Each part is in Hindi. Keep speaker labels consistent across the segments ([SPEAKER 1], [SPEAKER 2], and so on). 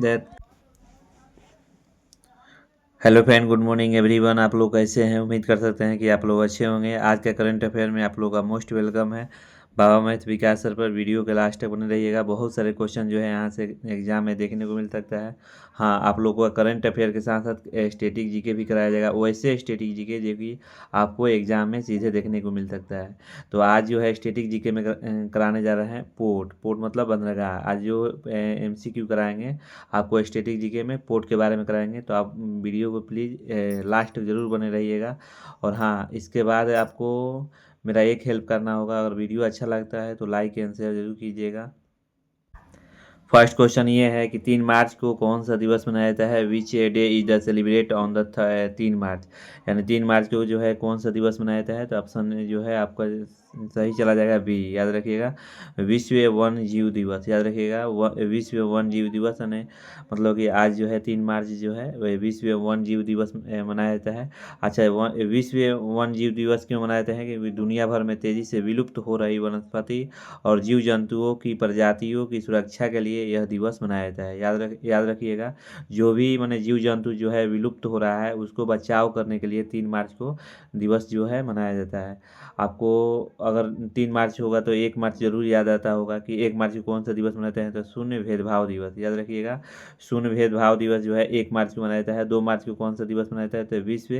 [SPEAKER 1] That hello friend, good morning everyone. आप लोग कैसे हैं? उम्मीद कर सकते हैं कि आप लोग अच्छे होंगे। आज का करंट अफेयर में आप लोग का मोस्ट वेलकम है। बाबा मैथ विकास सर पर वीडियो के लास्ट तक बने रहिएगा। बहुत सारे क्वेश्चन जो है यहाँ से एग्जाम में देखने को मिल सकता है। हाँ, आप लोग को करंट अफेयर के साथ साथ स्टैटिक जीके भी कराया जाएगा, वैसे स्टैटिक जीके जो कि आपको एग्जाम में सीधे देखने को मिल सकता है। तो आज जो है स्टैटिक जीके में कराने जा रहे हैं पोर्ट। पोर्ट मतलब बंदरगाह। आज जो एमसीक्यू कराएंगे आपको स्टैटिक जीके में पोर्ट के बारे में कराएंगे। तो आप वीडियो को प्लीज़ लास्ट तक ज़रूर बने रहिएगा। और हाँ, इसके बाद आपको मेरा एक हेल्प करना होगा। अगर वीडियो अच्छा लगता है तो लाइक एंड शेयर जरूर कीजिएगा। फर्स्ट क्वेश्चन ये है कि 3 मार्च को कौन सा दिवस मनाया जाता है? Which day is the celebrate on the 3 मार्च। यानी 3 मार्च को जो है कौन सा दिवस मनाया जाता है? तो ऑप्शन जो है आपका सही चला जाएगा बी। याद रखिएगा, विश्व वन जीव दिवस। याद रखिएगा, विश्व वन जीव दिवस यानी मतलब कि आज जो है 3 मार्च जो है वह विश्व वन जीव दिवस मनाया जाता है। अच्छा, विश्व वन जीव दिवस क्यों मनाया जाता है? कि दुनिया भर में तेज़ी से विलुप्त हो रही वनस्पति और जीव जंतुओं की प्रजातियों की सुरक्षा के लिए यह दिवस मनाया जाता है। याद रखिएगा, जो भी माने जीव जंतु जो है विलुप्त हो रहा है उसको बचाव करने के लिए 3 मार्च को दिवस जो है मनाया जाता है। आपको अगर 3 मार्च होगा तो 1 मार्च जरूर याद आता होगा कि 1 मार्च को कौन सा दिवस मनाते हैं? तो शून्य भेदभाव दिवस। याद रखिएगा, शून्य भेदभाव दिवस जो है 1 मार्च को मनाया जाता है। 2 मार्च को कौन सा दिवस मनाया जाता है? तो विश्व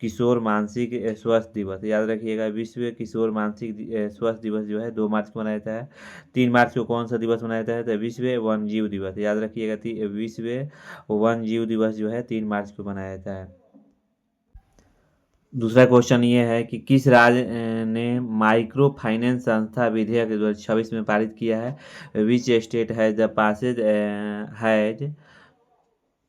[SPEAKER 1] किशोर मानसिक स्वास्थ्य दिवस। याद रखिएगा, विश्व किशोर मानसिक स्वास्थ्य दिवस जो है 2 मार्च को मनाया जाता है। 3 मार्च को कौन सा दिवस मनाया जाता है? तो विश्व वन जीव दिवस। याद रखिएगा, विश्व वन जीव दिवस जो है 3 मार्च को मनाया जाता है। दूसरा क्वेश्चन ये है कि किस राज्य ने माइक्रो फाइनेंस संस्था विधेयक 2026 में पारित किया है? Which state has the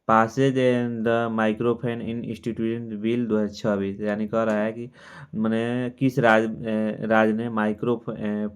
[SPEAKER 1] passage and the microfinance institution bill 2026। यानी कह रहा है कि मैंने किस राज्य ने माइक्रो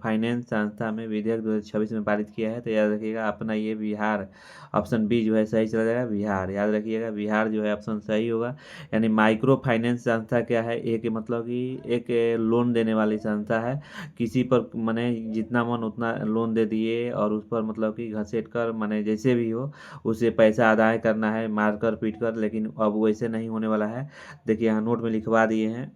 [SPEAKER 1] फाइनेंस संस्था में विधेयक 2026 में पारित किया है? तो याद रखिएगा अपना ये बिहार। ऑप्शन बी जो है सही चला जाएगा, बिहार। याद रखिएगा, बिहार जो है ऑप्शन सही होगा। यानी माइक्रो फाइनेंस संस्था क्या है? एक मतलब कि एक लोन देने वाली संस्था है। किसी पर मैंने जितना मन उतना लोन दे दिए और उस पर मतलब कि घसीट कर मैंने जैसे भी हो उसे पैसा अदा करना है, मार कर पीट कर। लेकिन अब वैसे नहीं होने वाला है। देखिए यहाँ नोट में लिखवा दिए हैं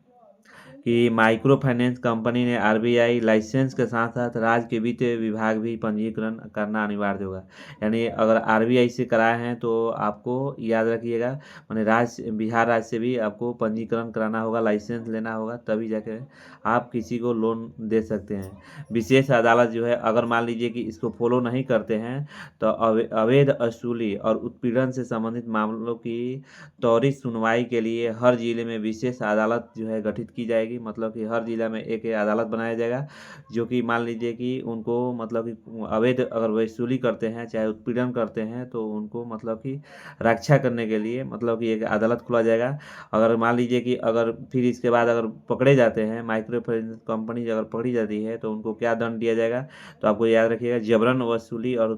[SPEAKER 1] कि माइक्रो फाइनेंस कंपनी ने आरबीआई लाइसेंस के साथ साथ राज्य के वित्त विभाग भी पंजीकरण करना अनिवार्य होगा। यानी अगर आरबीआई से कराए हैं तो आपको याद रखिएगा मैंने राज्य बिहार राज्य से भी आपको पंजीकरण कराना होगा, लाइसेंस लेना होगा, तभी जाके आप किसी को लोन दे सकते हैं। विशेष अदालत जो है अगर मान लीजिए कि इसको फॉलो नहीं करते हैं तो अवैध वसूली और उत्पीड़न से संबंधित मामलों की त्वरित सुनवाई के लिए हर जिले में विशेष अदालत जो है गठित की जाएगी। मतलब कि हर जिला में एक अदालत बनाया जाएगा जो कि मान लीजिए कि उनको मतलब कि अवैध अगर वसूली करते हैं चाहे उत्पीड़न करते हैं तो उनको मतलब कि रक्षा करने के लिए मतलब कि एक अदालत खोला जाएगा। अगर मान लीजिए कि अगर फिर इसके बाद अगर पकड़े जाते हैं माइक्रो फाइनेंस कंपनी अगर पकड़ी जाती है तो उनको क्या दंड दिया जाएगा? तो आपको याद रखिएगा, जबरन वसूली और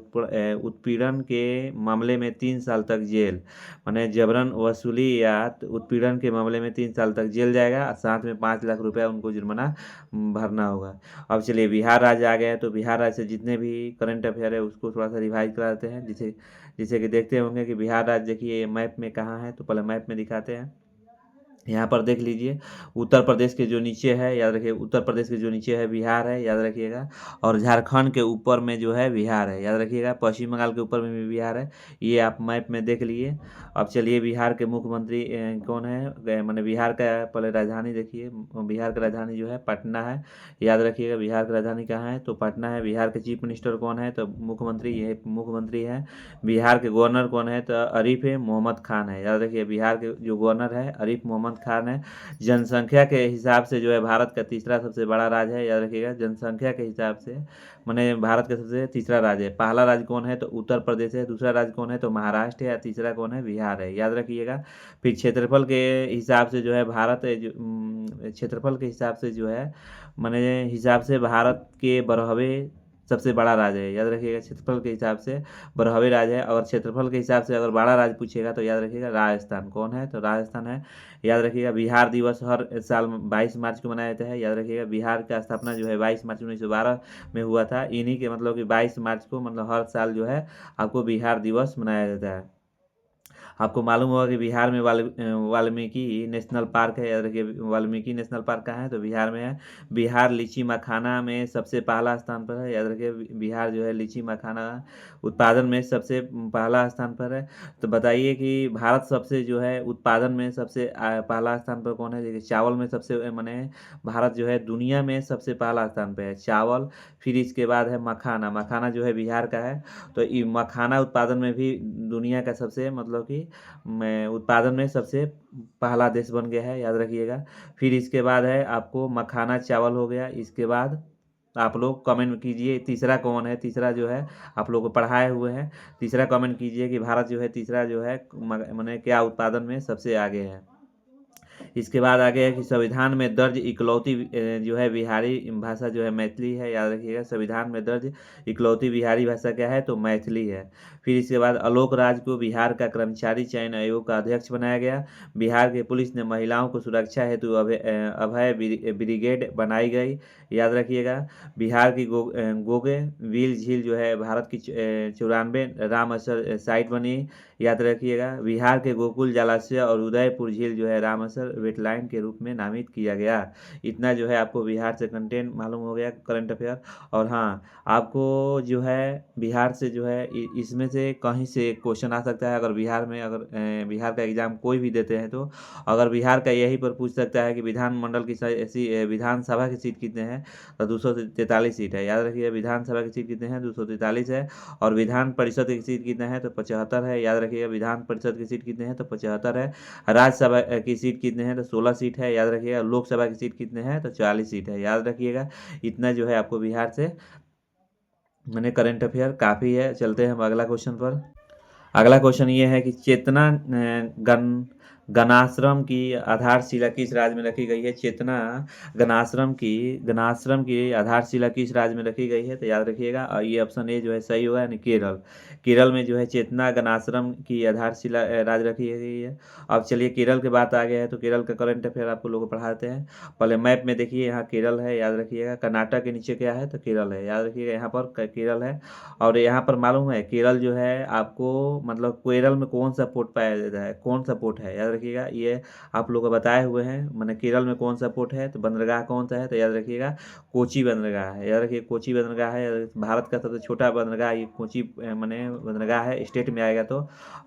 [SPEAKER 1] उत्पीड़न के मामले में 3 साल तक जेल। माने जबरन वसूली या उत्पीड़न के मामले में 3 साल तक जेल जाएगा, साथ में 5 लाख रुपया उनको जुर्माना भरना होगा। अब चलिए बिहार राज्य आ गए हैं, तो बिहार राज्य से जितने भी करंट अफेयर है उसको थोड़ा सा रिवाइज कराते हैं। जिसे जिसे कि देखते होंगे कि बिहार राज्य देखिए मैप में कहाँ है। तो पहले मैप में दिखाते हैं। यहाँ पर देख लीजिए, उत्तर प्रदेश के जो नीचे है, याद रखिए उत्तर प्रदेश के जो नीचे है बिहार है, याद रखिएगा। और झारखंड के ऊपर में जो है बिहार है, याद रखिएगा। पश्चिम बंगाल के ऊपर में भी बिहार है। ये आप मैप में देख लिए। अब चलिए बिहार के मुख्यमंत्री कौन है? मैंने बिहार का पहले राजधानी देखिए। बिहार का राजधानी जो है पटना है। याद रखिएगा, बिहार की राजधानी कहाँ है? तो पटना है। बिहार के चीफ मिनिस्टर कौन है? तो मुख्यमंत्री, ये मुख्यमंत्री है। बिहार के गवर्नर कौन है? तो आरिफ मोहम्मद खान है। याद रखिए, बिहार के जो गवर्नर है आरिफ मोहम्मद खान है। जनसंख्या के हिसाब से जो है भारत का तीसरा सबसे बड़ा राज्य है। याद रखिएगा, जनसंख्या के हिसाब से माने भारत का सबसे तीसरा राज्य है। पहला राज्य कौन है? तो उत्तर प्रदेश है। दूसरा राज्य कौन है? तो महाराष्ट्र है। या तीसरा कौन है? बिहार है। याद रखिएगा। फिर क्षेत्रफल के हिसाब से जो है भारत क्षेत्रफल के हिसाब से जो है माने हिसाब से भारत के 12वें सबसे बड़ा राज्य है, याद रखिएगा। क्षेत्रफल के हिसाब से 12वां राज्य है। अगर क्षेत्रफल के हिसाब से अगर बड़ा राज्य पूछेगा तो याद रखिएगा राजस्थान। कौन है? तो राजस्थान है। याद रखिएगा बिहार दिवस हर साल 22 मार्च को मनाया जाता है। याद रखिएगा बिहार का स्थापना जो है 22 मार्च 1912 में हुआ था। इन्हीं के मतलब कि 22 मार्च को मतलब हर साल जो है आपको बिहार दिवस मनाया जाता है। आपको मालूम होगा कि बिहार में वाल्मीकि नेशनल पार्क है। याद रखिए वाल्मीकि नेशनल पार्क कहाँ है? तो बिहार में है। बिहार लीची मखाना में सबसे पहला स्थान पर है। याद रखिए बिहार जो है लीची मखाना उत्पादन में सबसे पहला स्थान पर है। तो बताइए कि भारत सबसे जो है उत्पादन में सबसे पहला स्थान पर कौन है? देखिए चावल में सबसे माने भारत जो है दुनिया में सबसे पहला स्थान पर है चावल। फिर इसके बाद है मखाना। मखाना जो है बिहार का है। तो ये मखाना उत्पादन में भी दुनिया का सबसे मतलब कि उत्पादन में सबसे पहला देश बन गया है। याद रखिएगा। फिर इसके बाद है आपको मखाना चावल हो गया। इसके बाद आप लोग कमेंट कीजिए तीसरा कौन है? तीसरा जो है आप लोग को पढ़ाए हुए हैं। तीसरा कमेंट कीजिए कि भारत जो है तीसरा जो है माने क्या उत्पादन में सबसे आगे है। इसके बाद आगे है कि संविधान में दर्ज इकलौती जो है बिहारी भाषा जो है मैथिली है। याद रखिएगा संविधान में दर्ज इकलौती बिहारी भाषा क्या है? तो मैथिली है। फिर इसके बाद आलोक राज को बिहार का कर्मचारी चयन आयोग का अध्यक्ष बनाया गया। बिहार के पुलिस ने महिलाओं को सुरक्षा हेतु अभय ब्रिगेड बनाई गई। याद रखिएगा। बिहार की गोगे व्हील झील जो है भारत की 94 रामसर साइट बनी। याद रखिएगा। बिहार के गोकुल जलाशय और उदयपुर झील जो है रामसर वेटलैंड के रूप में नामित किया गया। इतना जो है आपको बिहार से कंटेंट मालूम हो गया करंट अफेयर। और हाँ आपको जो है बिहार से जो है इसमें से कहीं से क्वेश्चन आ सकता है। अगर बिहार में अगर बिहार का एग्जाम कोई भी देते हैं तो अगर बिहार का यही पर पूछ सकता है कि विधानमंडल की ऐसी विधानसभा की सीट कितने हैं? तो 243 सीट है। याद रखिए विधानसभा की सीट कितने हैं? 243 है। और विधान परिषद की सीट कितने हैं? तो 75 है। याद रखिएगा विधान परिषद की सीट कितने हैं? तो 75 है। राज्यसभा की सीट कितने हैं? तो 16 सीट है। याद रखिएगा। लोकसभा की सीट कितने हैं? तो 40 सीट है। याद रखिएगा। इतना जो है आपको बिहार से मैंने करंट अफेयर काफ़ी है। चलते हैं हम अगला क्वेश्चन पर। अगला क्वेश्चन ये है कि चेतना गणाश्रम की आधारशिला किस राज्य में रखी गई है? चेतना गणाश्रम की आधारशिला किस राज्य में रखी गई है? तो याद रखिएगा और ये ऑप्शन ए जो है सही होगा यानी केरल। केरल में जो है चेतना गणाश्रम की आधारशिला राज्य रखी गई है। अब चलिए केरल के बात आ गया है तो केरल का करंट अफेयर आपको लोगों को पढ़ाते हैं। पहले मैप में देखिए यहाँ केरल है। याद रखिएगा। कर्नाटक के नीचे क्या है? तो केरल है। याद रखिएगा यहाँ पर केरल है। और यहाँ पर मालूम है केरल जो है आपको मतलब केरल में कौन सा पोर्ट पाया जाता है? कौन सा पोर्ट है? याद रखिएगा। ये आप लोग को बताए हुए हैं मैंने केरल में कौन सा पोर्ट है। तो बंदरगाह कौन सा है? तो याद रखिएगा कोची बंदरगाह है। याद रखिए कोची बंदरगाह है। भारत का सबसे छोटा बंदरगाह ये कोची मैंने बंदरगाह है। स्टेट में आएगा तो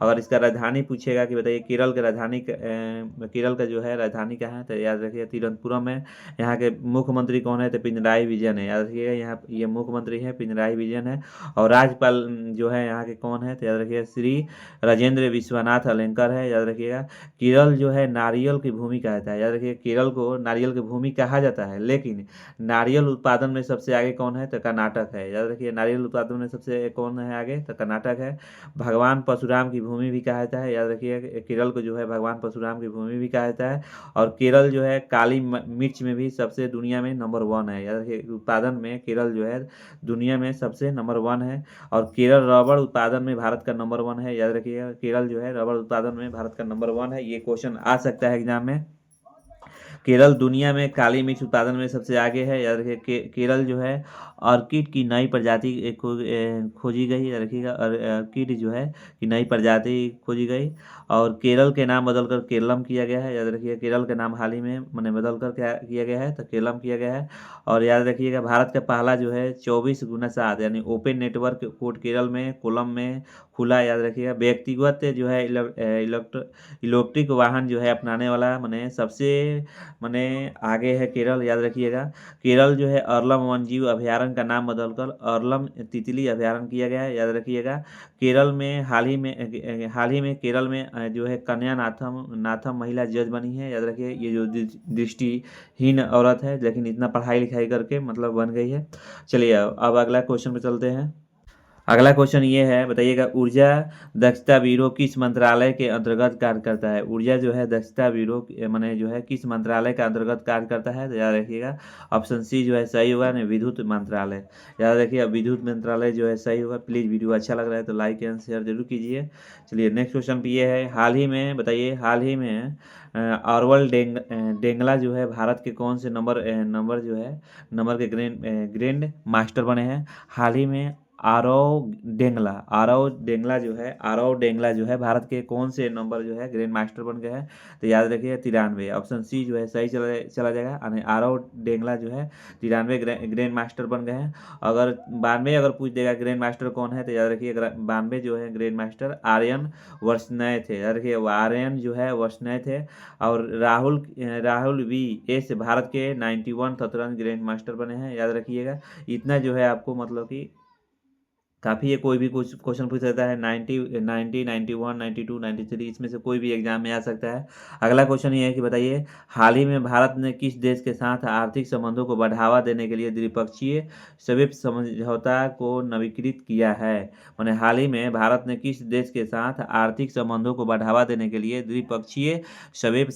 [SPEAKER 1] अगर इसका राजधानी पूछेगा कि बताइए केरल का राजधानी केरल का जो है राजधानी कहाँ है? तो याद रखिएगा तिरुवनंतपुरम है। यहाँ के मुख्यमंत्री कौन है? तो पिनराई विजयन है। याद रखिएगा यहाँ ये मुख्यमंत्री है पिनराई विजयन है। और राज्यपाल जो है यहाँ के कौन है? तो याद रखिएगा श्री राजेंद्र विश्वनाथ अलंकर है। याद रखिएगा। केरल जो है नारियल की भूमि कहता है। याद रखिए केरल को नारियल की भूमि कहा जाता है। लेकिन नारियल उत्पादन में सबसे आगे कौन है? तो कर्नाटक है। याद रखिए नारियल उत्पादन में सबसे कौन है आगे? तो कर्नाटक है। भगवान परशुराम की भूमि भी कहा जाता है। याद रखिए केरल को जो है भगवान परशुराम की भूमि भी कहा जाता है। और केरल जो है काली मिर्च में भी सबसे दुनिया में नंबर 1 है। याद रखिए उत्पादन में केरल जो है दुनिया में सबसे नंबर 1 है। और केरल रबड़ उत्पादन में भारत का नंबर 1 है। याद रखिएगा केरल जो है रबड़ उत्पादन में भारत का नंबर 1 है। ये क्वेश्चन आ सकता है एग्जाम में। केरल दुनिया में काली मिर्च उत्पादन में सबसे आगे है। याद रखिए केरल जो है ऑर्किड की नई प्रजाति खोजी गई। याद रखिएगा ऑर्किड जो है की नई प्रजाति खोजी गई। और केरल के नाम बदलकर केरलम किया गया है। याद रखिए केरल के नाम हाल ही में मैंने बदलकर क्या किया गया है? तो केरलम किया गया है। और याद रखिएगा भारत का पहला जो है 24x7 यानी ओपन नेटवर्क कोर्ट केरल में कोलम में खुला। याद रखिएगा। व्यक्तिगत जो है इलेक्ट्रिक वाहन जो है अपनाने वाला मैंने सबसे मैंने आगे है केरल। याद रखिएगा। केरल जो है अरलम वन्यजीव अभयारण्य का नाम बदलकर अरलम तितली अभयारण्य किया गया है। याद रखिएगा। केरल में हाल ही में केरल में जो है कन्या नाथम महिला जज बनी है। याद रखिए ये जो दृष्टिहीन औरत है लेकिन इतना पढ़ाई लिखाई करके मतलब बन गई है। चलिए अब अगला क्वेश्चन पे चलते हैं। अगला क्वेश्चन ये है, बताइएगा ऊर्जा दक्षता ब्यूरो किस मंत्रालय के अंतर्गत कार्य करता है। ऊर्जा जो है दक्षता ब्यूरो माने जो है किस मंत्रालय का अंतर्गत कार्य करता है, तो याद रखिएगा ऑप्शन सी जो है सही होगा, नहीं विद्युत मंत्रालय। याद रखिएगा विद्युत मंत्रालय जो है सही होगा। प्लीज़ वीडियो अच्छा लग रहा है तो लाइक एंड शेयर जरूर कीजिए। चलिए नेक्स्ट क्वेश्चन पे ये है, हाल ही में बताइए, हाल ही में ऑरवल डेंगला जो है भारत के कौन से नंबर जो है नंबर के ग्रैंड मास्टर बने हैं। हाल ही में आरव डेंगला जो है भारत के कौन से नंबर जो है ग्रैंड मास्टर बन गए हैं, तो याद रखिए 93। ऑप्शन सी जो है सही चला जाएगा, यानी आरव डेंगला जो है 93 ग्रैंड मास्टर बन गए हैं। अगर 92 अगर पूछ देगा ग्रैंड मास्टर कौन है, तो याद रखिए 92 जो है ग्रैंड मास्टर आर्यन वर्षनय थे। याद रखिए आर्यन जो है वर्षनय थे। और राहुल वी एस भारत के 91 शतरंज ग्रैंड मास्टर बने हैं। याद रखिएगा इतना जो है आपको मतलब कि काफ़ी है, कोई भी कुछ क्वेश्चन पूछ सकता है। 90 91 92 93 इसमें से कोई भी एग्जाम में आ सकता है। अगला क्वेश्चन ये है कि बताइए, हाल ही में भारत ने किस देश के साथ आर्थिक संबंधों को बढ़ावा देने के लिए द्विपक्षीय स्विफ्ट समझौता को नवीकृत किया है। मैंने हाल ही में भारत ने किस देश के साथ आर्थिक संबंधों को बढ़ावा देने के लिए द्विपक्षीय स्विफ्ट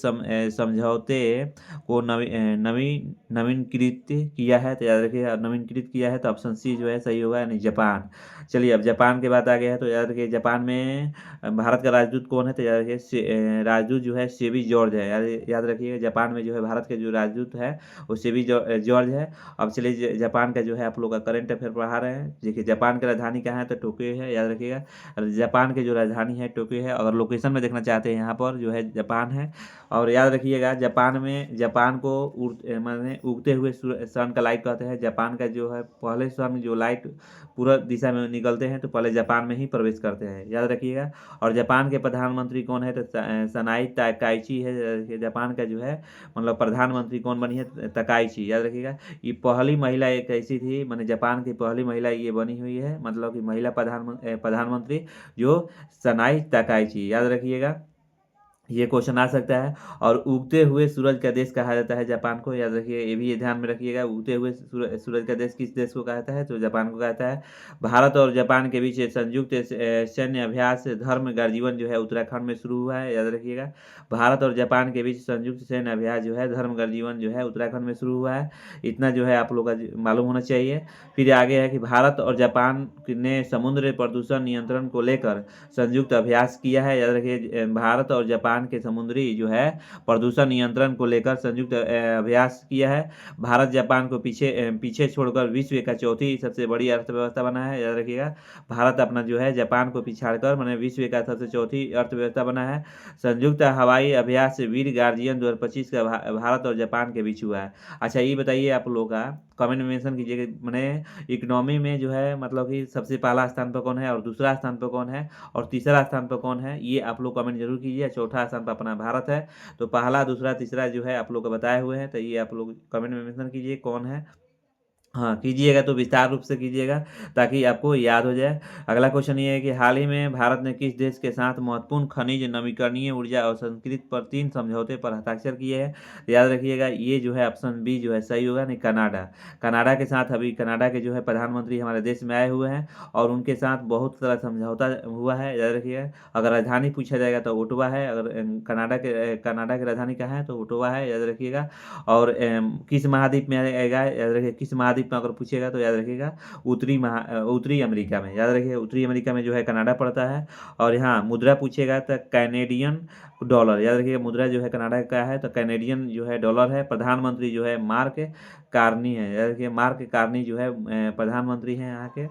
[SPEAKER 1] समझौते को नवीनीकृत किया है, तो याद रखिए नवीनीकृत किया है तो ऑप्शन सी जो है सही होगा, यानी जापान। चलिए अब जापान के बात आ गया है, तो याद रखिए जापान में भारत का राजदूत कौन है, तो याद रखिए राजदूत जो है सेबी जॉर्ज है। याद रखिए जापान में जो है भारत के जो राजदूत है वो सेबी जॉर्ज है। अब चलिए जापान का जो है आप लोग का करंट अफेयर पढ़ा रहे हैं। देखिए जापान की राजधानी कहाँ है, तो टोक्यो है। याद रखिएगा जापान की जो राजधानी है टोक्यो है। अगर लोकेशन में देखना चाहते हैं यहाँ पर जो है जापान है। और याद रखिएगा जापान को माने उगते हुए सन का लाइट कहते हैं। जापान का जो है पहले सन जो लाइट पूरा दिशा में निकलते हैं तो पहले जापान में ही प्रवेश करते हैं। याद रखिएगा। और जापान के प्रधानमंत्री कौन है, तो सनाई ताकाइची है। जापान का जो है मतलब प्रधानमंत्री कौन बनी है, तकाइची। याद रखिएगा ये पहली महिला एक ऐसी थी, मैंने जापान की पहली महिला ये बनी हुई है, मतलब कि महिला प्रधानमंत्री जो सनाई ताकाइची। याद रखिएगा ये क्वेश्चन आ सकता है। और उगते हुए सूरज का देश कहा जाता है जापान को। याद रखिए ये भी ध्यान में रखिएगा, उगते हुए सूरज का देश किस देश को कहता है, तो जापान को कहता है। भारत और जापान के बीच संयुक्त सैन्य अभ्यास धर्म गर्जीवन जो है उत्तराखंड में शुरू हुआ है। याद रखिएगा भारत और जापान के बीच संयुक्त सैन्य अभ्यास जो है धर्म गर्जीवन जो है उत्तराखंड में शुरू हुआ है। इतना जो है आप लोग का मालूम होना चाहिए। फिर आगे है कि भारत और जापान ने समुद्र प्रदूषण नियंत्रण को लेकर संयुक्त अभ्यास किया है। याद रखिए भारत और जापान के समुद्री जो है प्रदूषण नियंत्रण को लेकर संयुक्त अभ्यास किया है। भारत जापान को पीछे छोड़कर विश्व का चौथी सबसे बड़ी अर्थव्यवस्था बना है। याद रखिएगा भारत अपना जो है जापान को पिछाड़कर मैंने विश्व का सबसे चौथी अर्थव्यवस्था बना है। संयुक्त हवाई अभ्यास वीर गार्जियन 2025 का भारत और जापान के बीच हुआ है। अच्छा ये बताइए आप लोगों का कमेंट में मेंशन कीजिएगा, मैंने इकोनॉमी में जो है मतलब कि सबसे पहला स्थान पर कौन है और दूसरा स्थान पर कौन है और तीसरा स्थान पर कौन है, ये आप लोग कमेंट जरूर कीजिए। चौथा स्थान पर अपना भारत है, तो पहला दूसरा तीसरा जो है आप लोग को बताए हुए हैं, तो ये आप लोग कमेंट में मेंशन कीजिए कौन है। हाँ कीजिएगा तो विस्तार रूप से कीजिएगा ताकि आपको याद हो जाए। अगला क्वेश्चन ये है कि हाल ही में भारत ने किस देश के साथ महत्वपूर्ण खनिज नवीकरणीय ऊर्जा और संस्कृत पर 3 समझौते पर हस्ताक्षर किए हैं। तो याद रखिएगा ये जो है ऑप्शन बी जो है सही होगा, नहीं कनाडा। कनाडा के साथ अभी कनाडा के जो है प्रधानमंत्री हमारे देश में आए हुए हैं और उनके साथ बहुत सारा समझौता हुआ है। याद रखिएगा अगर राजधानी पूछा जाएगा तो ओटावा है। अगर कनाडा की राजधानी कहाँ है तो ओटावा है। याद रखिएगा। और किस महाद्वीप में आएगा, याद रखिए किस महाद्वीप में अगर पूछेगा तो याद रखिएगा उत्तरी अमेरिका में। याद रखिए उत्तरी अमेरिका में जो है कनाडा पड़ता है। और यहाँ मुद्रा पूछेगा तो कैनेडियन डॉलर। याद रखिए मुद्रा जो है कनाडा का है तो कैनेडियन जो है डॉलर है। प्रधानमंत्री जो है मार्क कार्नी है। याद रखिए मार्क कार्नी जो है प्रधानमंत्री हैं यहाँ के।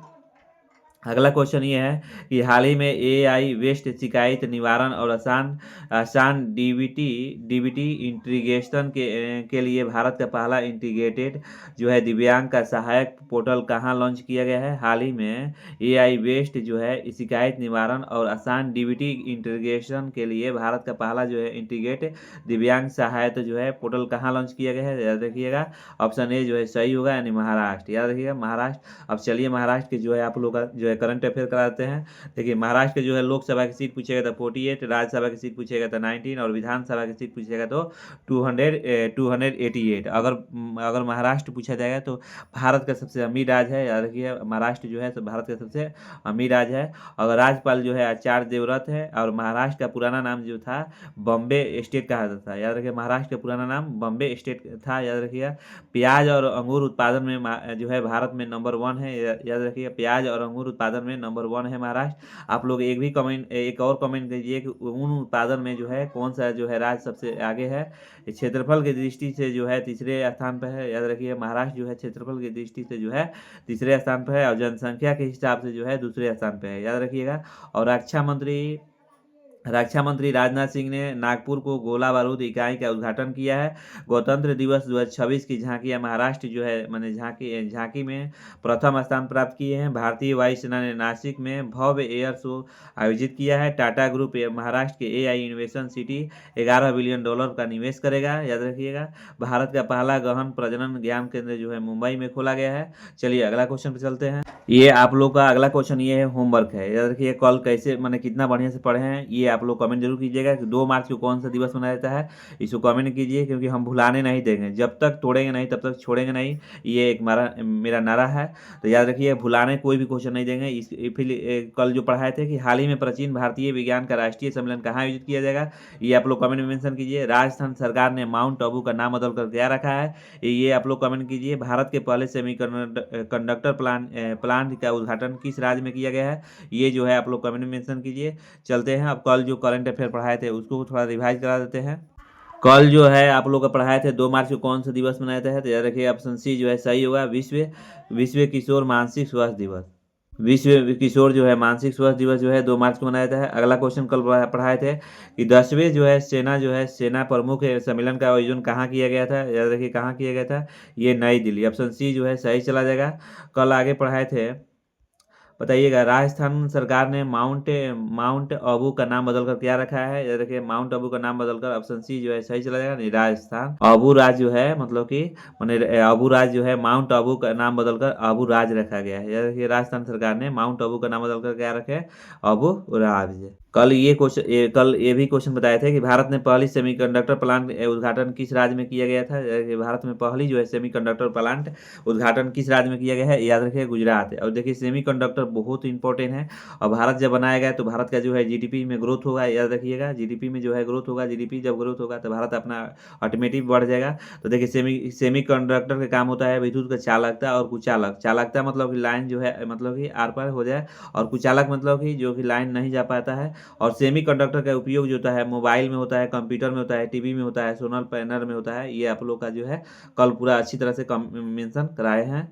[SPEAKER 1] अगला क्वेश्चन ये है कि हाल ही में एआई वेस्ट शिकायत निवारण और आसान डीबीटी इंटीग्रेशन के लिए भारत का पहला इंटीग्रेटेड जो है दिव्यांग का सहायक पोर्टल कहाँ लॉन्च किया गया है। हाल ही में एआई वेस्ट जो है शिकायत निवारण और आसान डीबीटी इंटीग्रेशन के लिए भारत का पहला जो है इंटीग्रेट दिव्यांग सहायता जो है पोर्टल कहाँ लॉन्च किया गया है। याद रखिएगा ऑप्शन ए जो है सही होगा, यानी महाराष्ट्र। याद रखिएगा महाराष्ट्र। अब चलिए महाराष्ट्र के जो है आप लोग का जो है करंट अफेयर कराते हैं। देखिए महाराष्ट्र के जो है लोकसभा की सीट पूछेगा तो 48, राज्यसभा की सीट पूछेगा तो 19 और विधानसभा की सीट पूछेगा तो 288। अगर महाराष्ट्र पूछा जाएगा तो भारत का सबसे अमीर राज्य है, याद रखिए महाराष्ट्र जो है भारत का सबसे अमीर राज्य है। अगर राज्यपाल जो है आचार्य देवव्रत है, और महाराष्ट्र का पुराना नाम जो था बॉम्बे स्टेट कहा जाता था। याद रखिए महाराष्ट्र का पुराना नाम बॉम्बे स्टेट था, याद रखिएगा। प्याज और अंगूर उत्पादन में जो है भारत में नंबर 1 है, याद रखिएगा प्याज और अंगूर उत्पादन में नंबर 1 है महाराष्ट्र। आप लोग एक और कमेंट कीजिए कि उन उत्पादन में जो है कौन सा जो है राज्य सबसे आगे है। क्षेत्रफल की दृष्टि से जो है तीसरे स्थान पर है, याद रखिए महाराष्ट्र जो है क्षेत्रफल की दृष्टि से जो है तीसरे स्थान पर है, और जनसंख्या के हिसाब से जो है दूसरे स्थान पर है, याद रखिएगा। और रक्षा मंत्री राजनाथ सिंह ने नागपुर को गोला बारूद इकाई का उद्घाटन किया है। गणतंत्र दिवस 2026 की झांकियां महाराष्ट्र जो है मैंने झांकी में प्रथम स्थान प्राप्त किए हैं। भारतीय वायुसेना ने नासिक में भव्य एयर शो आयोजित किया है। टाटा ग्रुप महाराष्ट्र के एआई इनोवेशन सिटी $11 बिलियन का निवेश करेगा, याद रखिएगा। भारत का पहला गहन प्रजनन ज्ञान केंद्र जो है मुंबई में खोला गया है। चलिए अगला क्वेश्चन पे चलते हैं। ये आप लोग का अगला क्वेश्चन ये है, होमवर्क है, याद रखिए। कल कैसे मैंने कितना बढ़िया से पढ़े हैं ये आप लोग कमेंट जरूर कीजिएगा कि 2 मार्च को कौन सा दिवस मनाया जाता है, इसको कमेंट कीजिए, क्योंकि हम भुलाने नहीं देंगे। जब तक तोड़ेंगे नहीं तब तक छोड़ेंगे नहीं, ये एक मेरा नारा है। तो याद रखिए भुलाने कोई भी क्वेश्चन नहीं देंगे। फिर कल जो पढ़ाए थे कि हाल ही में प्राचीन भारतीय विज्ञान का राष्ट्रीय सम्मेलन कहाँ आयोजित किया जाएगा, ये आप लोग कमेंट में मेंशन कीजिए। राजस्थान सरकार ने माउंट आबू का नाम बदल कर क्या रखा है, ये आप लोग कमेंट कीजिए। भारत के पहले सेमीकंडक्टर प्लांट का उद्घाटन किस राज्य में किया गया है, ये जो है आप लोग कमेंट में मेंशन कीजिए। चलते हैं अब कल जो करंट अफेयर पढ़ाए थे उसको थोड़ा रिवाइज करा देते हैं। कल जो है आप लोग का पढ़ाए थे 2 मार्च को कौन सा दिवस मनाया जाता है, तो याद रखिए ऑप्शन सी जो है सही होगा, विश्व किशोर मानसिक स्वास्थ्य दिवस। विश्व किशोर जो है मानसिक स्वास्थ्य दिवस जो है 2 मार्च को मनाया जाता है। अगला क्वेश्चन कल पढ़ाए थे कि 10वें जो है सेना प्रमुख सम्मेलन का आयोजन कहाँ किया गया था, याद रखिए कहाँ किया गया था, ये नई दिल्ली। ऑप्शन सी जो है सही चला जाएगा। कल आगे पढ़ाए थे, बताइएगा राजस्थान सरकार ने माउंट आबू का नाम बदलकर क्या रखा है, याद रखिए माउंट आबू का नाम बदलकर ऑप्शन सी जो है सही चला जाएगा। नहीं, राजस्थान आबू राज जो है मतलब कि आबू राज जो है माउंट आबू का नाम बदलकर आबू राज रखा गया है। याद रखिए राजस्थान सरकार ने माउंट आबू का नाम बदलकर क्या रखे, आबू राज। कल ये भी क्वेश्चन बताए थे कि भारत ने पहली सेमीकंडक्टर प्लांट उद्घाटन किस राज्य में किया गया था। भारत में पहली जो है सेमीकंडक्टर प्लांट उद्घाटन किस राज्य में किया गया है, याद रखिए गुजरात है। और देखिए सेमीकंडक्टर बहुत इंपॉर्टेंट है, और भारत जब बनाया गया तो भारत का जो है जीडीपी में ग्रोथ होगा, याद रखिएगा जीडीपी में जो है ग्रोथ होगा। जीडीपी जब ग्रोथ होगा तो भारत अपना ऑटोमेटिक बढ़ जाएगा। तो देखिए सेमीकंडक्टर का काम होता है विद्युत का चालकता और कुचालक। चालकता मतलब कि लाइन जो है मतलब कि आर पार हो जाए, और कुचालक मतलब कि जो कि लाइन नहीं जा पाता है। और सेमीकंडक्टर का उपयोग जो होता है मोबाइल में होता है, कंप्यूटर में होता है, टीवी में होता है, सोलर पैनल में होता है। ये आप लोग का जो है कल पूरा अच्छी तरह से मेंशन कराए हैं।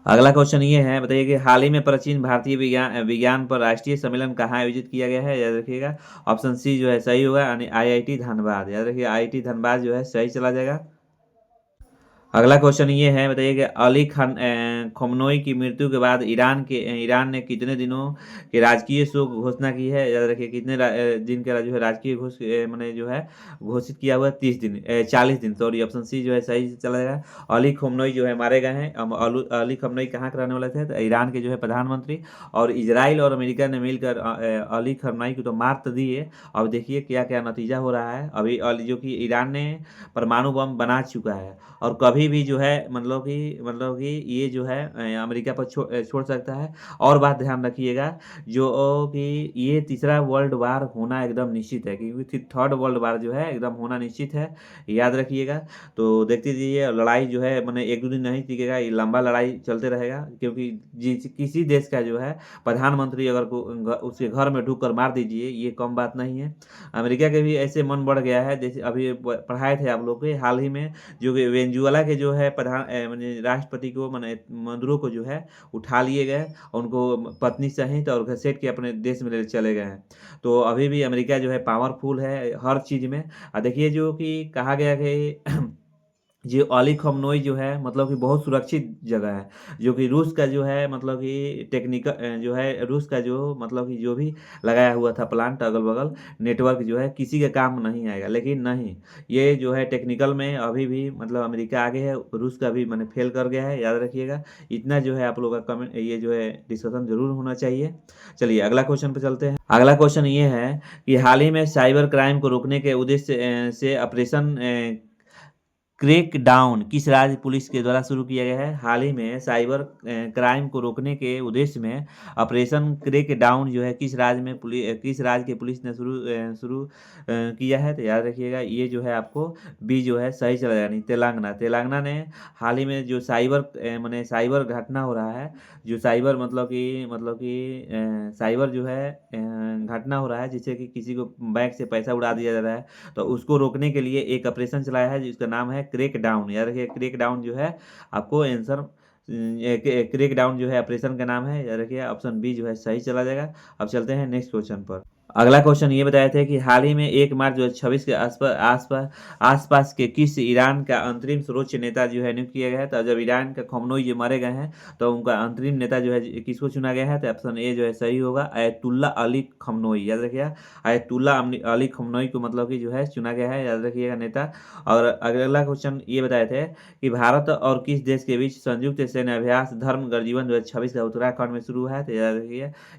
[SPEAKER 1] अगला क्वेश्चन ये है, बताइए कि हाल ही में प्राचीन भारतीय विज्ञान पर राष्ट्रीय सम्मेलन कहाँ आयोजित किया गया है, याद रखिएगा ऑप्शन सी जो है सही होगा, यानी आईआईटी धनबाद। याद रखिए आईआईटी धनबाद जो है सही चला जाएगा। अगला क्वेश्चन ये है, बताइए कि अली खमनोई की मृत्यु के बाद ईरान ने कितने दिनों के राजकीय शोक घोषणा की है, याद रखिए कितने दिन का जो है राजकीय मैंने जो है घोषित किया हुआ है 40 दिन, सॉरी ऑप्शन सी जो है सही चला जाएगा। अली खमनोई जो है मारे गए हैं। अली खमनोई कहाँ के रहने वाले थे, तो ईरान के जो है प्रधानमंत्री। और इजराइल और अमेरिका ने मिलकर अली खमनोई को तो मार तो दिए। अब देखिए क्या क्या नतीजा हो रहा है। अभी जो कि ईरान ने परमाणु बम बना चुका है, और कभी भी जो है मतलब कि ये जो है अमेरिका पर छोड़ सकता है। और बात ध्यान रखिएगा जो कि ये तीसरा वर्ल्ड वार होना एकदम निश्चित है, क्योंकि थर्ड वर्ल्ड वार जो है एकदम होना निश्चित है, याद रखिएगा। तो देखते रहिए लड़ाई जो है मैंने 1-2 दिन नहीं टिकेगा, ये लंबा लड़ाई चलते रहेगा। क्योंकि किसी देश का जो है प्रधानमंत्री अगर उसके घर में ढुक कर मार दीजिए, ये कम बात नहीं है। अमेरिका के भी ऐसे मन बढ़ गया है, जैसे अभी पढ़ाए थे आप लोग के हाल ही में जो कि वेनेजुएला के जो है माने राष्ट्रपति को माने मदुरो को जो है उठा लिए गए, और उनको पत्नी सहित और घसीट के अपने देश में ले चले गए हैं। तो अभी भी अमेरिका जो है पावरफुल है हर चीज़ में। देखिए जो कि कहा गया कि जो अली खमनोई जो है मतलब कि बहुत सुरक्षित जगह है, जो कि रूस का जो है मतलब कि टेक्निकल जो है रूस का जो मतलब कि जो भी लगाया हुआ था प्लांट अगल-बगल नेटवर्क जो है किसी के काम नहीं आएगा। लेकिन नहीं, ये जो है टेक्निकल में अभी भी मतलब अमेरिका आगे है, रूस का भी माने फेल कर गया है, याद रखिएगा। इतना जो है आप लोगों का कमेंट ये जो है डिस्कशन ज़रूर होना चाहिए। चलिए अगला क्वेश्चन पे चलते हैं। अगला क्वेश्चन ये है कि हाल ही में साइबर क्राइम को रोकने के उद्देश्य से ऑपरेशन क्रैकडाउन किस राज्य पुलिस के द्वारा शुरू किया गया है? हाल ही में साइबर क्राइम को रोकने के उद्देश्य में ऑपरेशन क्रैकडाउन जो है किस राज्य की पुलिस ने किया है? तो याद रखिएगा ये जो है आपको बी जो है सही चला जाएगा, यानी तेलंगाना। तेलंगाना ने हाल ही में जो माने साइबर घटना हो रहा है, जो साइबर साइबर जो है घटना हो रहा है जिससे कि किसी को बैंक से पैसा उड़ा दिया जा रहा है, तो उसको रोकने के लिए एक ऑपरेशन चलाया है जिसका नाम है क्रैक डाउन। याद रखिए क्रैक डाउन जो है आपको आंसर क्रैक डाउन जो है ऑपरेशन का नाम है, याद रखिए ऑप्शन बी जो है सही चला जाएगा। अब चलते हैं नेक्स्ट क्वेश्चन पर। अगला क्वेश्चन ये बताए थे कि हाल ही में 1 मार्च 2026 के आसपास के किस ईरान का अंतरिम सर्वोच्च नेता जो है नियुक्त किया गया है? तो जब ईरान का खमनोई जो मारे गए हैं तो उनका अंतरिम नेता जो है किसको चुना गया है? तो ऑप्शन ए जो है सही होगा, आयतुल्ला अली खमनोई। याद रखिएगा आयतुल्ला अली खमनोई को मतलब कि जो है चुना गया है, याद रखिएगा नेता। और अगला क्वेश्चन ये बताए थे कि भारत और किस देश के बीच संयुक्त सैन्य अभ्यास धर्म गर्जीवन 2026 का उत्तराखंड में शुरू है? तो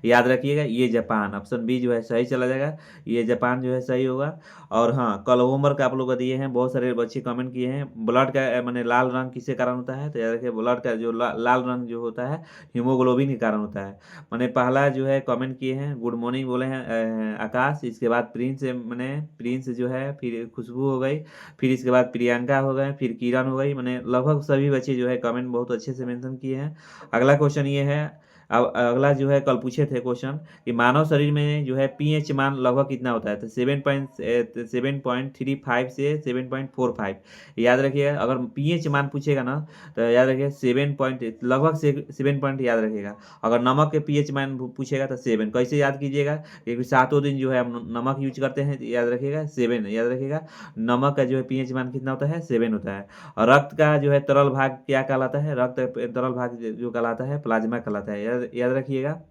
[SPEAKER 1] याद रखिएगा ये जापान। ऑप्शन बी जो है सही चला जाएगा, ये जापान जो है सही होगा। और हाँ, कल होमवर्क आप लोग को दिए हैं, बहुत सारे बच्चे कमेंट किए हैं ब्लड का माने लाल रंग किसके कारण होता है? तो याद रखिए ब्लड का जो लाल रंग जो होता है हीमोग्लोबिन के कारण होता है। मैंने पहला जो है कमेंट किए हैं गुड मॉर्निंग बोले हैं आकाश, इसके बाद प्रिंस मैंने प्रिंस जो है, फिर खुशबू हो गई, फिर इसके बाद प्रियंका हो गए, फिर किरण हो गई। मैंने लगभग सभी बच्चे जो है कमेंट बहुत अच्छे से मेंशन किए हैं। अगला क्वेश्चन ये है, अब अगला जो है कल पूछे थे क्वेश्चन कि मानव शरीर में जो है पीएच मान लगभग कितना होता है? तो 7.35 से 7.45। याद रखिएगा अगर पीएच मान पूछेगा ना तो याद रखिएगा 7 पॉइंट लगभग से 7 पॉइंट याद रखिएगा। अगर नमक के पीएच मान पूछेगा तो 7। कैसे याद कीजिएगा? क्योंकि सातों दिन जो है हम नमक यूज करते हैं, तो याद रखिएगा 7। याद रखिएगा नमक का जो है पीएच मान कितना होता है? 7 होता है। और रक्त का जो है तरल भाग क्या कहलाता है? रक्त तरल भाग जो कहलाता है प्लाज्मा कहलाता है, याद रखिएगा।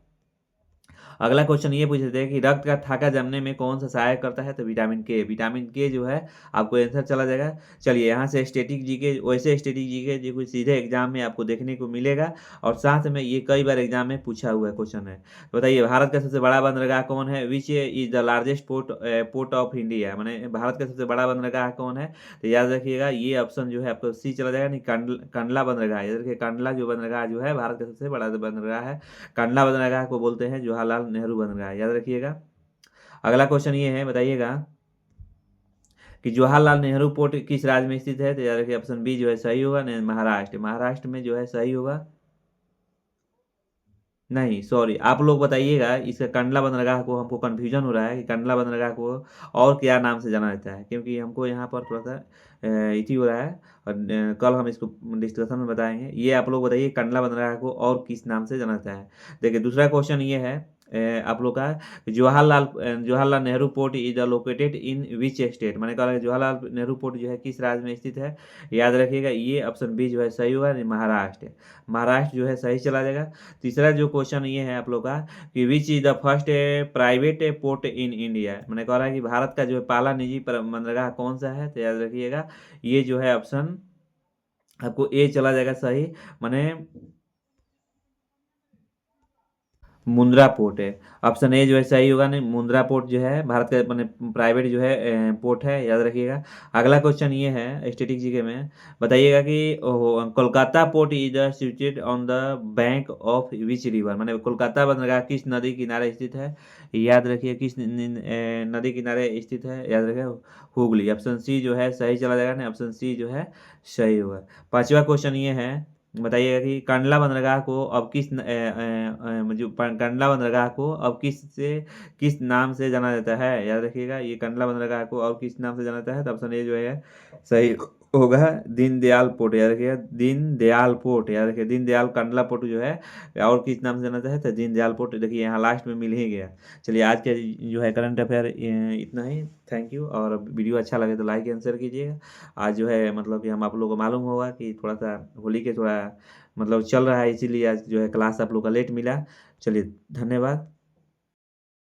[SPEAKER 1] अगला क्वेश्चन ये पूछ रहे थे कि रक्त का थाका जमने में कौन सा सहायक करता है? तो विटामिन के। विटामिन के जो है आपको आंसर चला जाएगा। चलिए यहाँ से स्टैटिक जीके, वैसे स्टैटिक जीके जो कोई सीधे एग्जाम में आपको देखने को मिलेगा और साथ में ये कई बार एग्जाम में पूछा हुआ क्वेश्चन है। तो बताइए भारत का सबसे बड़ा बंदरगाह कौन है? Which is the largest port of India, माने भारत का सबसे बड़ा बंदरगाह कौन है? तो याद रखिएगा ये ऑप्शन जो है आपको सी चला जाएगा, नहीं कंडला बंदरगाह। याद रखिए कंडला जो बंदरगाह जो है भारत का सबसे बड़ा बंदरगाह है। कंडला बंदरगाह को बोलते हैं जवाहरलाल नेहरू बंदरगाह, याद रखिएगा। अगला क्वेश्चन ये है, बताइएगा कि जवाहरलाल नेहरू पोर्ट किस राज्य में स्थित है? तो याद रखिए ऑप्शन बी जो है सही होगा, नहीं महाराष्ट्र। महाराष्ट्र में जो है सही होगा, नहीं सॉरी आप लोग बताइएगा। इसका कंडला बंदरगाह को हमको कन्फ्यूजन हो रहा है कि कंडला बंदरगाह को और क्या नाम से जाना जाता है, क्योंकि हमको यहाँ पर थोड़ा सा इति हो रहा है और कल हम इसको डिस्कशन में बताएंगे। ये आप लोग बताइए कंडला बंदरगाह को और किस नाम से जाना जाता है। देखिए दूसरा क्वेश्चन ये है आप लोग का, Jawaharlal Nehru port is located in which state, मैंने कहा जवाहरलाल नेहरू पोर्ट जो है किस राज्य में स्थित है? याद रखिएगा ये ऑप्शन बी जो है सही होगा, महाराष्ट्र। महाराष्ट्र जो है सही चला जाएगा। तीसरा जो क्वेश्चन ये है आप लोग का कि which is the first private port in India, मैंने कह रहा है कि भारत का जो है पहला निजी बंदरगाह कौन सा है? तो याद रखिएगा ये जो है ऑप्शन आपको ए चला जाएगा सही, माने मुंद्रा पोर्ट है। ऑप्शन ए जो है सही होगा, नहीं मुंद्रा पोर्ट जो है भारत का मैंने प्राइवेट जो है पोर्ट है, याद रखिएगा। अगला क्वेश्चन ये है स्टैटिक जीके में, बताइएगा कि Kolkata port is situated on the bank of which river, मैंने कोलकाता बंदरगाह किस नदी किनारे स्थित है? याद रखिए किस नदी किनारे स्थित है? याद रखिए हुगली। ऑप्शन सी जो है सही चला जाएगा, नहीं ऑप्शन सी जो है सही होगा। पांचवा क्वेश्चन ये है, बताइएगा कि कंडला बंदरगाह को अब कंडला बंदरगाह को अब किस नाम से जाना जाता है? याद रखिएगा ये कंडला बंदरगाह को और किस नाम से जाना जाता है? तो ऑप्शन ए जो है सही होगा दीनदयाल पोर्ट, याद रखिएगा दीनदयाल पोर्ट, याद रखिए दीनदयाल कंडला पोर्ट जो है और किस नाम से जाना जाता है तो दीनदयाल पोर्ट, देखिए यहाँ लास्ट में मिल ही गया। चलिए आज के जो है करंट अफेयर इतना ही। थैंक यू, और वीडियो अच्छा लगे तो लाइक एंड शेयर कीजिएगा। आज जो है मतलब कि हम आप लोगों को मालूम होगा कि थोड़ा सा होली के थोड़ा मतलब चल रहा है, इसीलिए आज जो है क्लास आप लोग का लेट मिला। चलिए धन्यवाद।